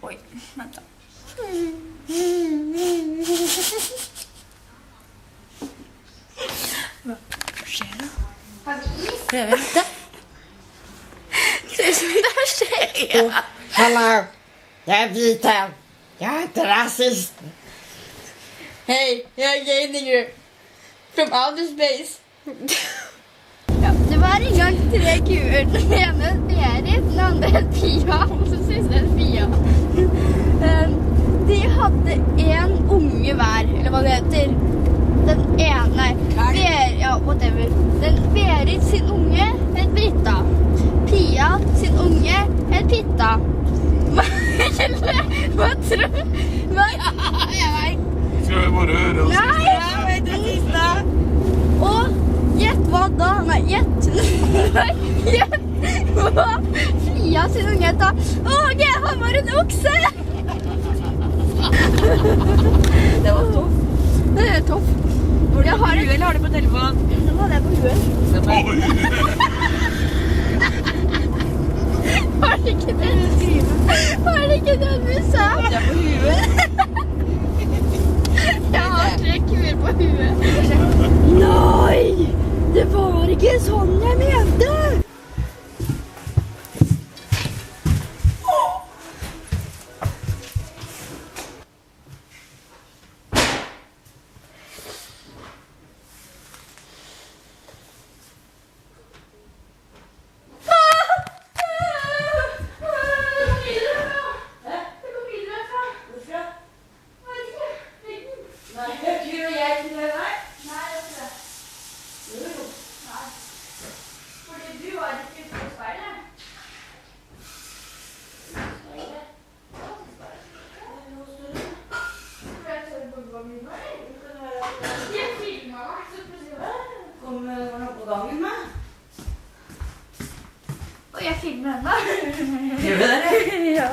Oj, vänta. Vad sker det? Jag vet inte. Tusen där tjejer. Hallå, jag är vit här. Jag är inte rasist. Hej, jag är Gainer. From outer space. Ja, det var en gang 3 kuer. Den ene het Berit, den andre het Pia, og så siste het Fia. De hadde en unge hver, eller hva det heter. Den ene, ja, whatever. Berit sin unge het Britta. Pia sin unge het Pitta. Hva tror du? Jeg vet. Skal vi bare høre oss? Nei! Jeg vet det siste. Og gjett hva da? Nei, gjett. Gjett hva Fia sin unge het da. Åge, han var en okse! Det var topp. Det er topp. Har du på huet eller har du på telefon? Nå hadde jeg på huet. Var det ikke det du skriver? Var det ikke det du sa? Det er på huet. Jeg har 3 kuer på huet. Nei! Det var ikke sånn jeg mente! Og jeg filmer henne. Gjør vi det? Ja.